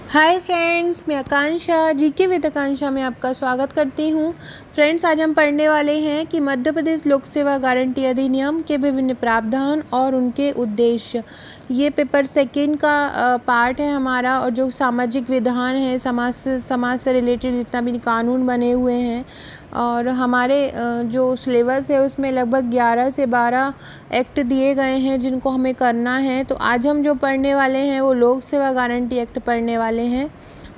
Hi friends, मैं आकांक्षा GK with आकांक्षा में आपका स्वागत करती हूँ। फ्रेंड्स, आज हम पढ़ने वाले हैं कि मध्य प्रदेश लोक सेवा गारंटी अधिनियम के विभिन्न प्रावधान और उनके उद्देश्य। ये पेपर सेकंड का पार्ट है हमारा, और जो सामाजिक विधान है, समाज से रिलेटेड जितना भी कानून बने हुए हैं, और हमारे जो सिलेबस है उसमें लगभग 11 से 12 एक्ट दिए गए हैं जिनको हमें करना है। तो आज हम जो पढ़ने वाले हैं वो लोक सेवा गारंटी एक्ट पढ़ने वाले हैं,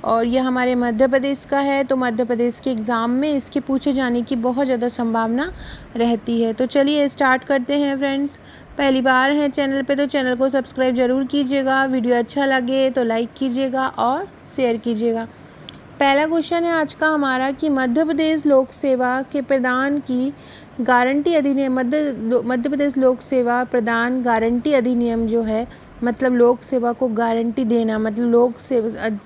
और ये हमारे मध्य प्रदेश का है। तो मध्य प्रदेश के एग्ज़ाम में इसके पूछे जाने की बहुत ज़्यादा संभावना रहती है। तो चलिए स्टार्ट करते हैं फ्रेंड्स। पहली बार है चैनल पे तो चैनल को सब्सक्राइब ज़रूर कीजिएगा, वीडियो अच्छा लगे तो लाइक कीजिएगा और शेयर कीजिएगा। पहला क्वेश्चन है आज का हमारा कि मध्य प्रदेश लोक सेवा के प्रदान की गारंटी अधिनियम, मध्य प्रदेश लोक सेवा प्रदान गारंटी अधिनियम जो है, मतलब लोक सेवा को गारंटी देना, मतलब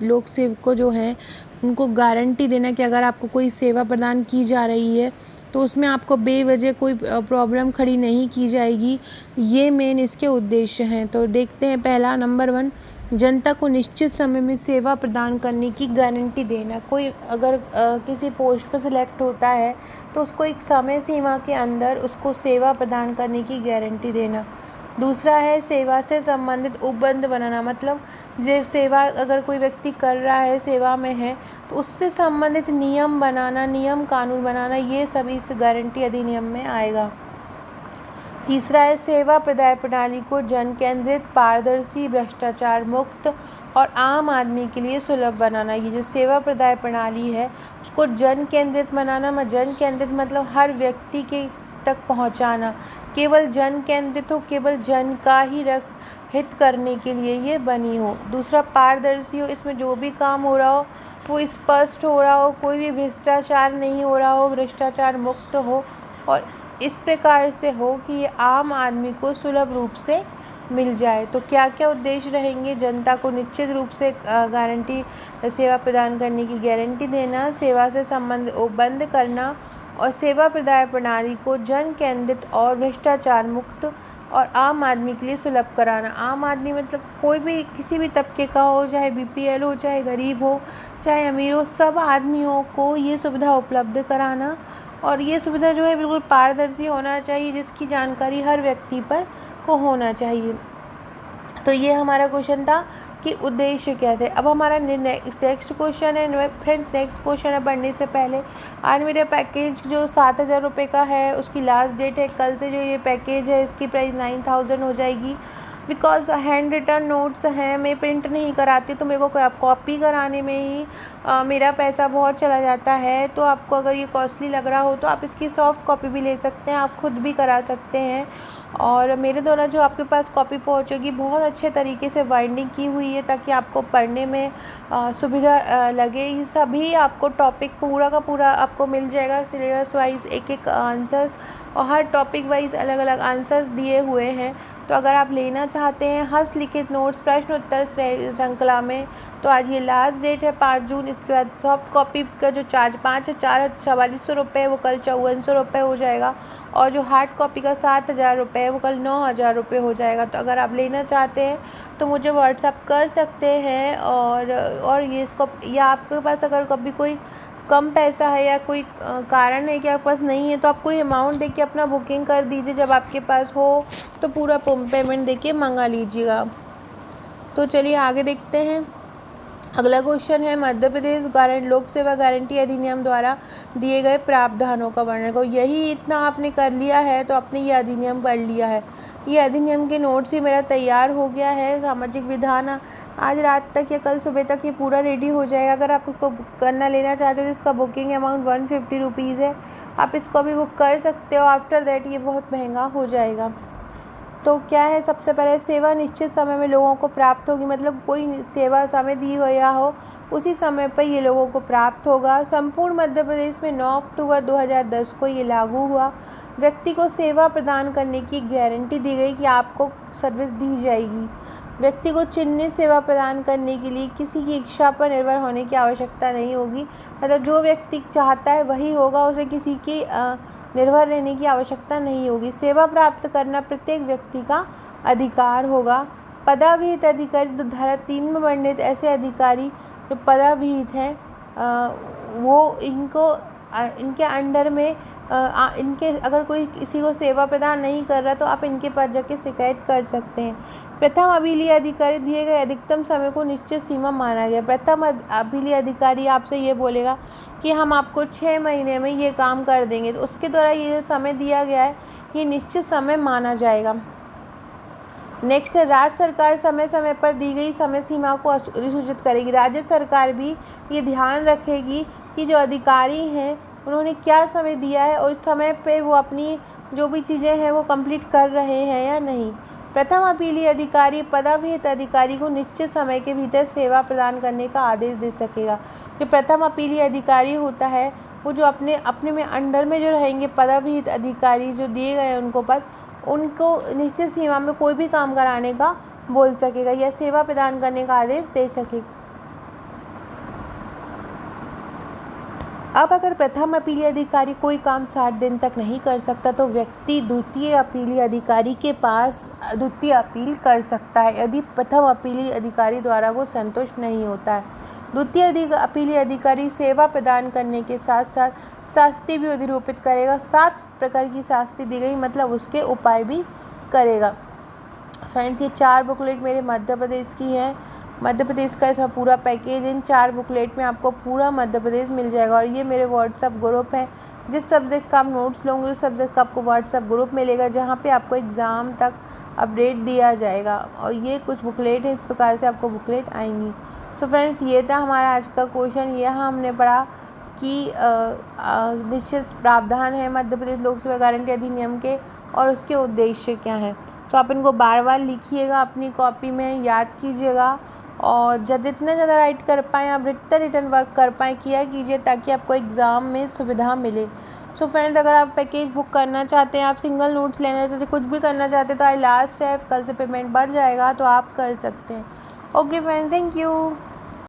लोक सेवकों जो हैं उनको गारंटी देना कि अगर आपको कोई सेवा प्रदान की जा रही है तो उसमें आपको बेवजह कोई प्रॉब्लम खड़ी नहीं की जाएगी। ये मेन इसके उद्देश्य हैं। तो देखते हैं पहला, नंबर 1, जनता को निश्चित समय में सेवा प्रदान करने की गारंटी देना। कोई अगर किसी पोस्ट पर सिलेक्ट होता है तो उसको एक समय सीमा के अंदर उसको सेवा प्रदान करने की गारंटी देना। दूसरा है सेवा से संबंधित उपबंध बनाना, मतलब जो सेवा अगर कोई व्यक्ति कर रहा है, सेवा में है, तो उससे संबंधित नियम बनाना, नियम कानून बनाना, ये सभी इस गारंटी अधिनियम में आएगा। तीसरा है सेवा प्रदाय प्रणाली को जन केंद्रित, पारदर्शी, भ्रष्टाचार मुक्त और आम आदमी के लिए सुलभ बनाना। ये जो सेवा प्रदाय प्रणाली है उसको जन केंद्रित बनाना। जन केंद्रित मतलब हर व्यक्ति के तक पहुंचाना, केवल जन केंद्रित हो, केवल जन का ही हित करने के लिए ये बनी हो। दूसरा पारदर्शी हो, इसमें जो भी काम हो रहा हो वो स्पष्ट हो रहा हो, कोई भी भ्रष्टाचार नहीं हो रहा हो, भ्रष्टाचार मुक्त हो, और इस प्रकार से हो कि ये आम आदमी को सुलभ रूप से मिल जाए। तो क्या क्या उद्देश्य रहेंगे? जनता को निश्चित रूप से गारंटी सेवा प्रदान करने की गारंटी देना, सेवा से संबंध बंद करना, और सेवा प्रदाय प्रणाली को जन केंद्रित और भ्रष्टाचार मुक्त और आम आदमी के लिए सुलभ कराना। आम आदमी मतलब कोई भी किसी भी तबके का हो, चाहे बीपीएल हो, चाहे गरीब हो, चाहे अमीर हो, सब आदमियों को ये सुविधा उपलब्ध कराना। और ये सुविधा जो है बिल्कुल पारदर्शी होना चाहिए, जिसकी जानकारी हर व्यक्ति पर को होना चाहिए। तो ये हमारा क्वेश्चन था कि उद्देश्य क्या थे। अब हमारा नेक्स्ट क्वेश्चन है फ्रेंड्स। नेक्स्ट क्वेश्चन है पढ़ने से पहले, आज मेरा पैकेज जो 7,000 रुपये का है उसकी लास्ट डेट है। कल से जो ये पैकेज है इसकी प्राइस 9,000 हो जाएगी। बिकॉज हैंड रिटन नोट्स हैं, मैं प्रिंट नहीं कराती, तो मेरे को कॉपी कराने में ही मेरा पैसा बहुत चला जाता है। तो आपको अगर ये कॉस्टली लग रहा हो तो आप इसकी सॉफ्ट कॉपी भी ले सकते हैं, आप खुद भी करा सकते हैं। और मेरे द्वारा जो आपके पास कॉपी पहुंचेगी बहुत अच्छे तरीके से बाइंडिंग की हुई है, ताकि आपको पढ़ने में सुविधा लगे। ये सभी आपको टॉपिक पूरा का पूरा आपको मिल जाएगा, सिलेबस वाइज एक एक आंसर्स, और हर टॉपिक वाइज अलग अलग आंसर्स दिए हुए हैं। तो अगर आप लेना चाहते हैं हस्तलिखित नोट्स प्रश्न उत्तर श्रृंखला में, तो आज ये लास्ट डेट है 5 जून। इसके बाद सॉफ्ट कॉपी का जो चार्ज 4400 रुपये वो कल 5400 रुपये हो जाएगा, और जो हार्ड कॉपी का 7,000 रुपये है वो कल 9,000 रुपये हो जाएगा। तो अगर आप लेना चाहते हैं तो मुझे व्हाट्सअप कर सकते हैं। और ये इसको, या आपके पास अगर कभी कोई कम पैसा है या कोई कारण है कि आपके पास नहीं है, तो आप कोई अमाउंट देके अपना बुकिंग कर दीजिए। जब आपके पास हो तो पूरा पेमेंट देके मंगा लीजिएगा। तो चलिए आगे देखते हैं। अगला क्वेश्चन है मध्य प्रदेश लोक सेवा गारंटी अधिनियम द्वारा दिए गए प्रावधानों का वर्णन करो। यही इतना आपने कर लिया है तो आपने ये अधिनियम पढ़ लिया है। ये अधिनियम के नोट्स ही मेरा तैयार हो गया है। सामाजिक विधान आज रात तक या कल सुबह तक ये पूरा रेडी हो जाएगा। अगर आप इसको करना लेना चाहते हो तो इसका बुकिंग अमाउंट 150 रुपीज़ है, आप इसको भी बुक कर सकते हो। आफ्टर दैट ये बहुत महंगा हो जाएगा। तो क्या है, सबसे पहले सेवा निश्चित समय में लोगों को प्राप्त होगी, मतलब कोई सेवा समय दी गया हो उसी समय पर ये लोगों को प्राप्त होगा। संपूर्ण मध्य प्रदेश में 9 अक्टूबर 2010 को ये लागू हुआ। व्यक्ति को सेवा प्रदान करने की गारंटी दी गई कि आपको सर्विस दी जाएगी। व्यक्ति को चिन्हित सेवा प्रदान करने के लिए किसी की इच्छा पर निर्भर होने की आवश्यकता नहीं होगी, मतलब जो व्यक्ति चाहता है वही होगा, उसे किसी की निर्भर रहने की आवश्यकता नहीं होगी। सेवा प्राप्त करना प्रत्येक व्यक्ति का अधिकार होगा। पदाभिहित अधिकारी तो धारा 3 में वर्णित ऐसे अधिकारी जो पदाभिहित हैं वो इनके अंडर में इनके अगर कोई किसी को सेवा प्रदान नहीं कर रहा तो आप इनके पास जाके शिकायत कर सकते हैं। प्रथम अभिलीय अधिकारी दिए गए अधिकतम समय को निश्चित सीमा माना गया। प्रथम अभिलीय अधिकारी आपसे ये बोलेगा कि हम आपको 6 महीने में ये काम कर देंगे, तो उसके द्वारा ये जो समय दिया गया है ये निश्चित समय माना जाएगा। नेक्स्ट है, राज्य सरकार समय समय पर दी गई समय सीमा को अधिसूचित करेगी। राज्य सरकार भी ये ध्यान रखेगी कि जो अधिकारी हैं उन्होंने क्या समय दिया है और इस समय पे वो अपनी जो भी चीज़ें हैं वो कंप्लीट कर रहे हैं या नहीं। प्रथम अपीलीय अधिकारी पदाभिहित अधिकारी को निश्चित समय के भीतर सेवा प्रदान करने का आदेश दे सकेगा। जो प्रथम अपीलीय अधिकारी होता है वो जो अपने में अंडर में जो रहेंगे पदाभिहित अधिकारी जो दिए गए हैं उनको पद, उनको निश्चित सीमा में कोई भी काम कराने का बोल सकेगा या सेवा प्रदान करने का आदेश दे सकेगा। अब अगर प्रथम अपीलीय अधिकारी कोई काम 60 दिन तक नहीं कर सकता तो व्यक्ति द्वितीय अपीलीय अधिकारी के पास द्वितीय अपील कर सकता है यदि प्रथम अपीलीय अधिकारी द्वारा वो संतुष्ट नहीं होता है। द्वितीय अपीलीय अधिकारी सेवा प्रदान करने के साथ साथ शास्ति भी अधिरोपित करेगा। 7 प्रकार की शास्ति दी गई, मतलब उसके उपाय भी करेगा। फ्रेंड्स, ये 4 बुकलेट मेरे मध्य प्रदेश की हैं। मध्य प्रदेश का इसका पूरा पैकेज इन 4 बुकलेट में आपको पूरा मध्य प्रदेश मिल जाएगा। और ये मेरे व्हाट्सअप ग्रुप है, जिस सब्जेक्ट का आप नोट्स लोगे उस सब्जेक्ट का आपको व्हाट्सअप ग्रुप मिलेगा जहाँ पे आपको एग्ज़ाम तक अपडेट दिया जाएगा। और ये कुछ बुकलेट हैं, इस प्रकार से आपको बुकलेट आएंगी। सो फ्रेंड्स, ये था हमारा आज का क्वेश्चन। यहाँ हमने पढ़ा कि निश्चित प्रावधान है मध्य प्रदेश लोक सेवा गारंटी अधिनियम के और उसके उद्देश्य क्या हैं। तो आप इनको बार बार लिखिएगा, अपनी कॉपी में याद कीजिएगा और जितना ज़्यादा राइट कर पाएँ आप रिटर्न वर्क कर पाएँ किया कीजिए ताकि आपको एग्ज़ाम में सुविधा मिले। सो फ्रेंड्स, अगर आप पैकेज बुक करना चाहते हैं, आप सिंगल नोट्स लेना चाहते हैं, कुछ भी करना चाहते हैं तो आज लास्ट है, कल से पेमेंट बढ़ जाएगा तो आप कर सकते हैं। Okay friends, thank you.